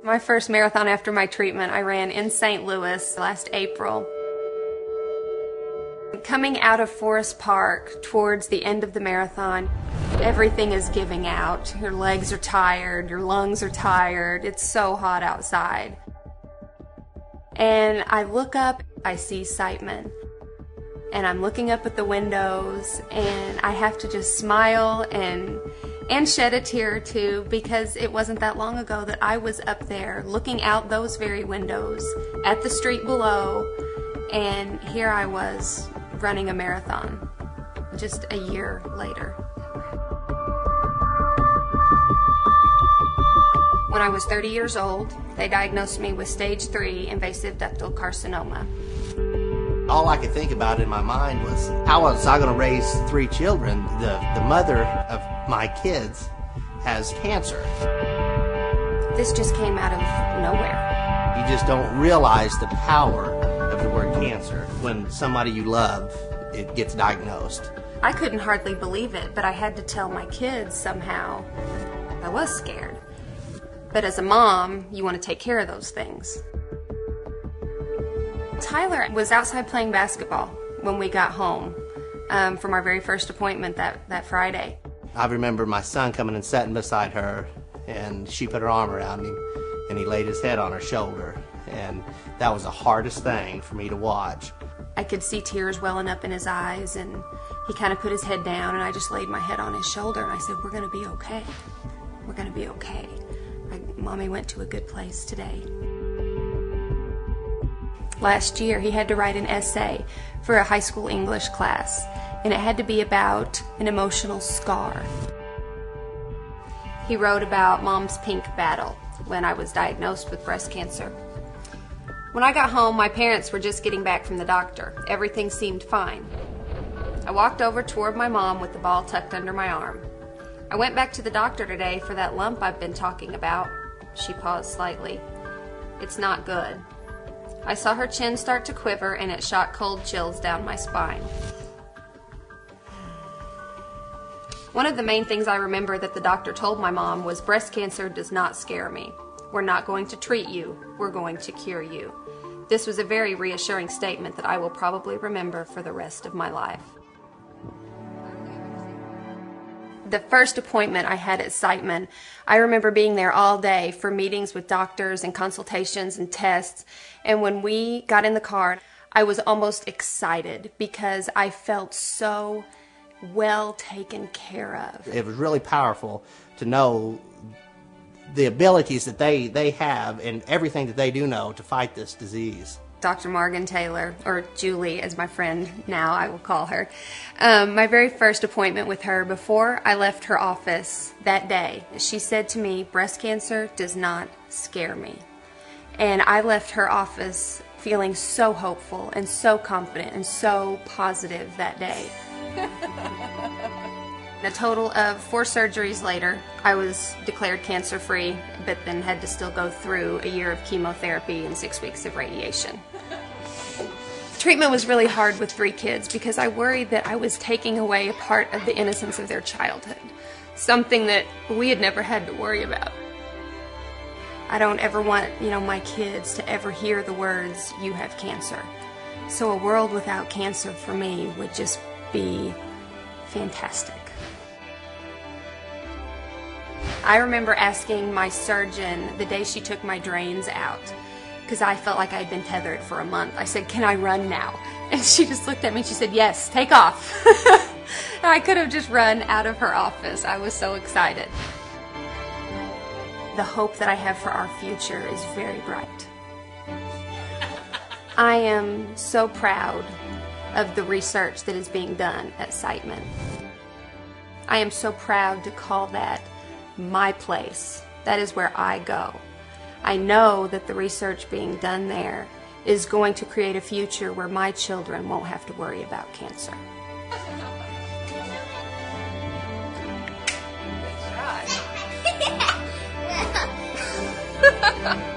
My first marathon after my treatment I ran in St. Louis last April. Coming out of Forest Park towards the end of the marathon, everything is giving out. Your legs are tired, your lungs are tired, it's so hot outside. And I look up, I see Siteman. And I'm looking up at the windows and I have to just smile and shed a tear or two, because it wasn't that long ago that I was up there looking out those very windows at the street below, and here I was running a marathon just a year later. When I was 30 years old, they diagnosed me with stage 3 invasive ductal carcinoma. All I could think about in my mind was, how was I going to raise 3 children? The mother of my kids has cancer. This just came out of nowhere. You just don't realize the power of the word cancer when somebody you love, it gets diagnosed. I couldn't hardly believe it, but I had to tell my kids somehow. I was scared. But as a mom, you want to take care of those things. Tyler was outside playing basketball when we got home from our very first appointment that Friday. I remember my son coming and sitting beside her, and she put her arm around him, and he laid his head on her shoulder, and that was the hardest thing for me to watch. I could see tears welling up in his eyes, and he kind of put his head down, and I just laid my head on his shoulder, and I said, "We're going to be okay. We're going to be okay. Mommy went to a good place today." Last year, he had to write an essay for a high school English class, and it had to be about an emotional scar. He wrote about Mom's pink battle when I was diagnosed with breast cancer. When I got home, my parents were just getting back from the doctor. Everything seemed fine. I walked over toward my mom with the ball tucked under my arm. "I went back to the doctor today for that lump I've been talking about." She paused slightly. "It's not good." I saw her chin start to quiver, and it shot cold chills down my spine. One of the main things I remember that the doctor told my mom was, "Breast cancer does not scare me. We're not going to treat you, we're going to cure you." This was a very reassuring statement that I will probably remember for the rest of my life. The first appointment I had at Siteman, I remember being there all day for meetings with doctors and consultations and tests, and when we got in the car, I was almost excited because I felt so well taken care of. It was really powerful to know the abilities that they have and everything that they do know to fight this disease. Dr. Margenthaler, or Julie as my friend now I will call her, my very first appointment with her, before I left her office that day, she said to me, "Breast cancer does not scare me." And I left her office feeling so hopeful and so confident and so positive that day. A total of 4 surgeries later, I was declared cancer-free, but then had to still go through a year of chemotherapy and 6 weeks of radiation. Treatment was really hard with 3 kids because I worried that I was taking away a part of the innocence of their childhood, something that we had never had to worry about. I don't ever want, my kids to ever hear the words, "You have cancer." So a world without cancer for me would just be fantastic. I remember asking my surgeon the day she took my drains out, because I felt like I had been tethered for a month. I said, "Can I run now?" And she just looked at me and she said, "Yes, take off." I could have just run out of her office. I was so excited. The hope that I have for our future is very bright. I am so proud of the research that is being done at Siteman. I am so proud to call that my place. That is where I go. I know that the research being done there is going to create a future where my children won't have to worry about cancer. Good try.